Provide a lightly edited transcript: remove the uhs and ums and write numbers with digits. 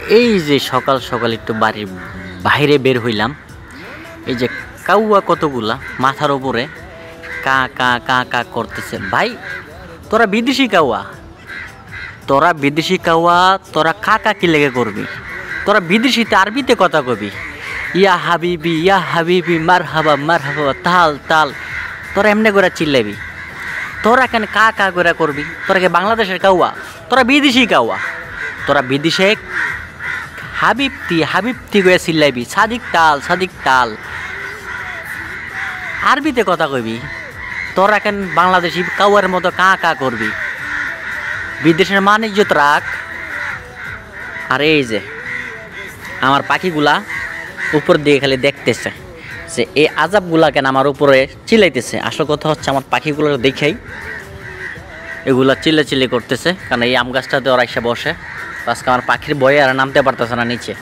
এই যে সকাল সকাল একটু বাড়ির বাইরে বের হইলাম, এই যে কাউয়া কতগুলা মাথার উপরে কা কা কা কা করতেছে। ভাই তোরা বিদেশি কাউয়া, তোরা কা কা কি লেগে করবি? তোরা বিদেশিতে আরবিতে কথা কবি, ইয়া হাবিবি মার হাবা তাল তাল, তোরা এমনি করে চিল্লাবি। তোরা কেন কা কা করে করবি? তোরা কে বাংলাদেশের কাউয়া? তোরা বিদেশি কাউয়া। তোরা বিদেশে হাবিবতি করে চিল্লাইবি, সাদিক তাল আরবিতে কথা কইবি। তোরা কেন বাংলাদেশি কাউয়ার মতো কা কা করবি? বিদেশের মান ইজ্জত রাখ। আর এই যে আমার পাখিগুলা উপর দিয়ে খালি দেখতেছে যে এই আজাবগুলা কেন আমার উপরে চিল্লাইতেছে। আসল কথা হচ্ছে আমার পাখিগুলো দেখেই এগুলা চিল্লাচিল্লি করতেছে, কারণ এই আম গাছটাতে ওরা এসে বসে। আজকে আমার পাখির ভয়ে আর নামতে পারতেছে না নিচে।